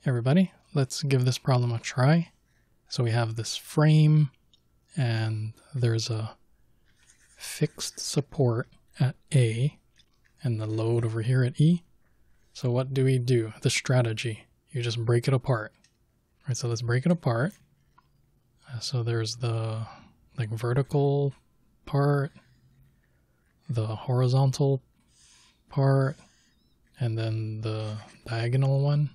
Everybody, let's give this problem a try. So we have this frame and there's a fixed support at A and the load over here at E. So what do we do? The strategy, you just break it apart. Right, so let's break it apart. So there's the vertical part, the horizontal part, and then the diagonal one.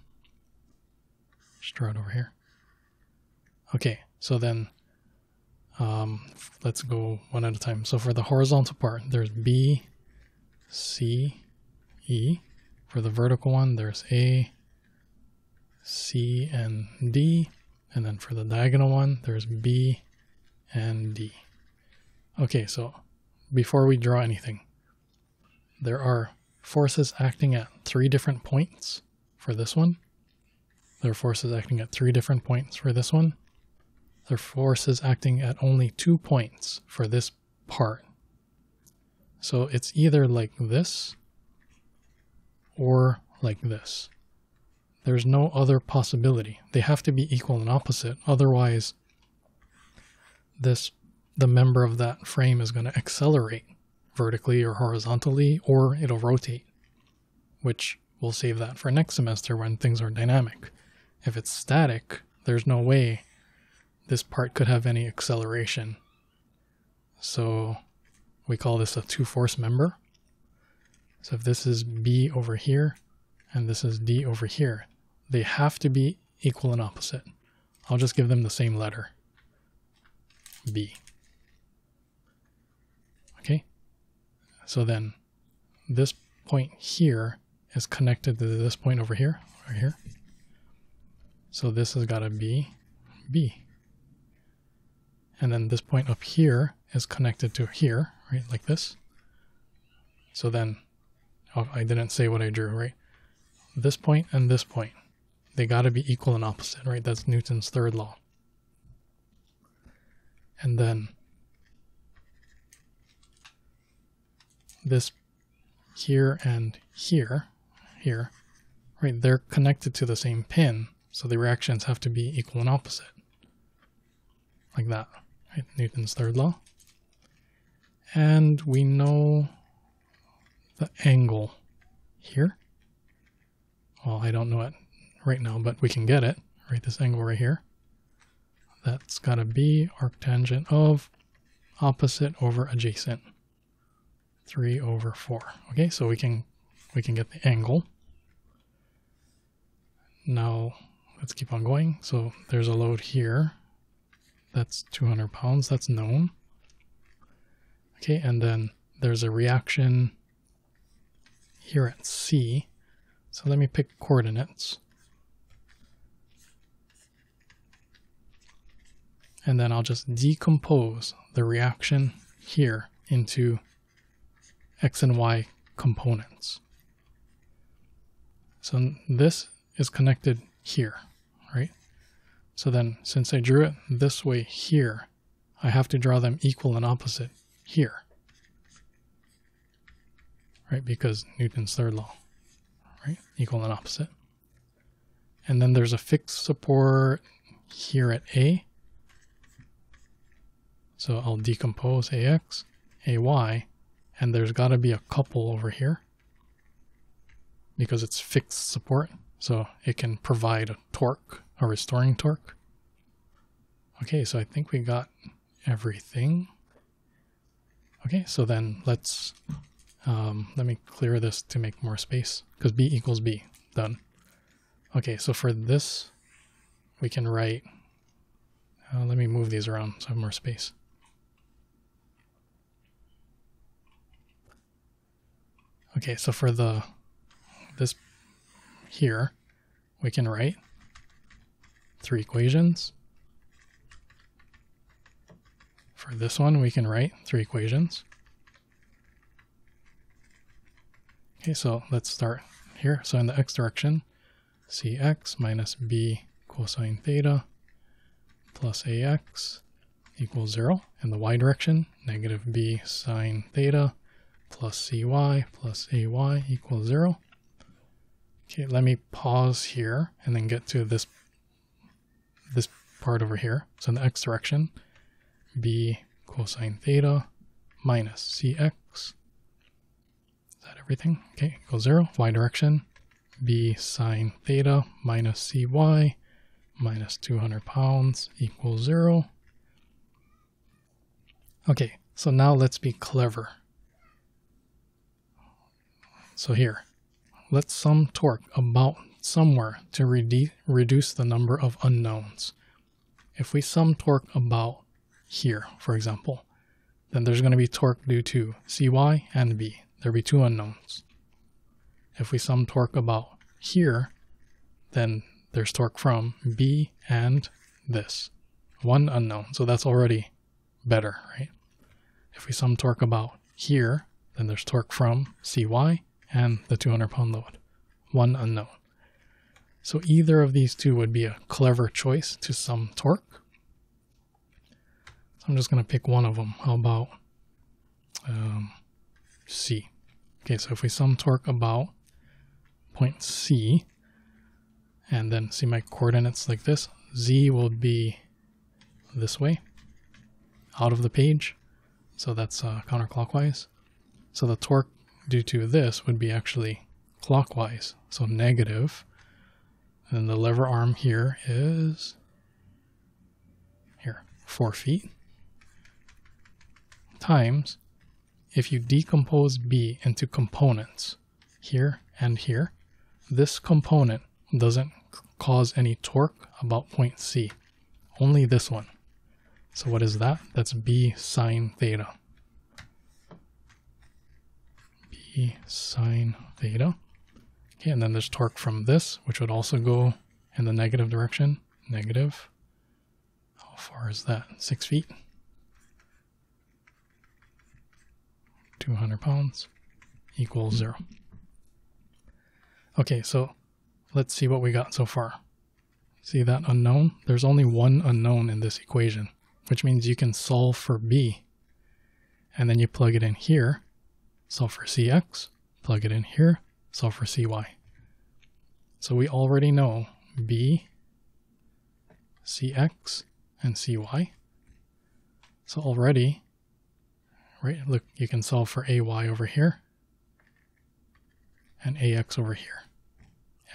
Just draw it over here. Okay, so then let's go one at a time. So for the horizontal part, there's B, C, E. For the vertical one, there's A, C, and D. And then for the diagonal one, there's B and D. Okay, so before we draw anything, there are forces acting at 3 different points for this one. There are forces acting at 3 different points for this one. There are forces acting at only 2 points for this part. So it's either like this or like this. There's no other possibility. They have to be equal and opposite. Otherwise, the member of that frame is going to accelerate vertically or horizontally, or it'll rotate, which we'll save that for next semester when things are dynamic. If it's static, there's no way this part could have any acceleration. So we call this a two-force member. So if this is B over here and this is D over here, they have to be equal and opposite. I'll just give them the same letter, B. Okay, so then this point here is connected to this point over here, right here. So this has got to be B. And then this point up here is connected to here, right, like this. So then, oh, I didn't say what I drew, right? This point and this point, they got to be equal and opposite, right? That's Newton's third law. And then this here and here, right, they're connected to the same pin, so the reactions have to be equal and opposite, like that, right? Newton's third law. And we know the angle here. Well, I don't know it right now, but we can get it, right? This angle right here. That's got to be arctangent of opposite over adjacent. 3/4. Okay, so we can get the angle. Now let's keep on going. So there's a load here. That's 200 pounds. That's known. Okay, and then there's a reaction here at C. So let me pick coordinates. And then I'll just decompose the reaction here into X and Y components. So this is connected here, right? So then since I drew it this way here, I have to draw them equal and opposite here, right? Because Newton's third law, right? Equal and opposite. And then there's a fixed support here at A. So I'll decompose AX, AY, and there's got to be a couple over here because it's fixed support, so it can provide a torque, a restoring torque. Okay, so I think we got everything. Okay, so then let's, let me clear this to make more space, because B equals B, done. Okay, so for this, we can write, let me move these around so I have more space. Okay, so for this here, we can write 3 equations. For this one, we can write 3 equations. Okay, so let's start here. So in the x direction, Cx minus b cosine theta plus ax equals 0. In the y direction, negative b sine theta plus cy plus ay equals 0. Okay, let me pause here and then get to this part over here. So in the x direction, b cosine theta minus cx. Is that everything? Okay, equals 0. Y direction, b sine theta minus cy minus 200 pounds equals 0. Okay, so now let's be clever. So here, let's sum torque about somewhere to reduce the number of unknowns. If we sum torque about here, for example, then there's going to be torque due to cy and b. There'll be two unknowns. If we sum torque about here, then there's torque from b and this. One unknown, so that's already better, right? If we sum torque about here, then there's torque from cy and the 200-pound load. One unknown. So either of these two would be a clever choice to sum torque. So I'm just going to pick one of them. How about C? Okay, so if we sum torque about point C, and then see my coordinates like this, Z will be this way, out of the page. So that's counterclockwise. So the torque due to this would be actually clockwise, so negative. And the lever arm here is here, 4 feet, times, if you decompose B into components, here and here, this component doesn't cause any torque about point C, only this one. So what is that? That's B sine theta. B sine theta. Okay, and then there's torque from this, which would also go in the negative direction. Negative. How far is that? 6 feet. 200 pounds equals 0. Okay, so let's see what we got so far. See that unknown? There's only one unknown in this equation, which means you can solve for B. And then you plug it in here, solve for Cx, plug it in here, solve for Cy. So we already know B, Cx, and Cy. So already, right, look, you can solve for Ay over here and Ax over here.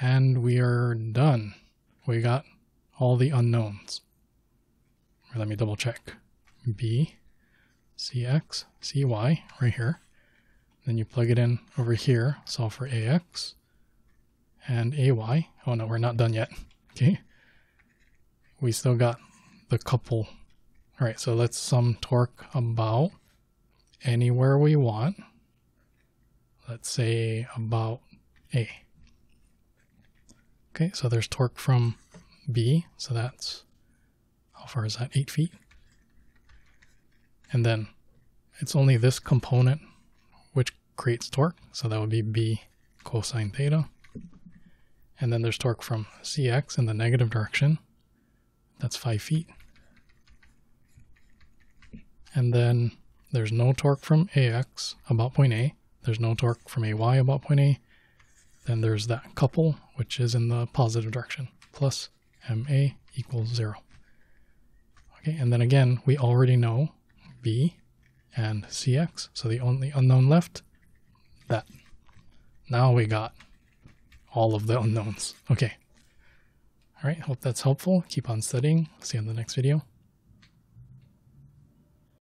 And we are done. We got all the unknowns. Let me double check. B, Cx, Cy, right here. Then you plug it in over here, solve for Ax and Ay. Oh no, we're not done yet. Okay. We still got the couple. All right, so let's sum torque about anywhere we want. Let's say about A. Okay, so there's torque from B, so that's, how far is that? 8 feet. And then it's only this component which creates torque, so that would be B cosine theta. And then there's torque from Cx in the negative direction. That's 5 feet. And then there's no torque from Ax about point A. There's no torque from Ay about point A. Then there's that couple, which is in the positive direction, plus Ma equals 0. Okay, and then again, we already know B and Cx, so the only unknown left, that. Now we got all of the unknowns. Okay. All right, hope that's helpful. Keep on studying. See you in the next video.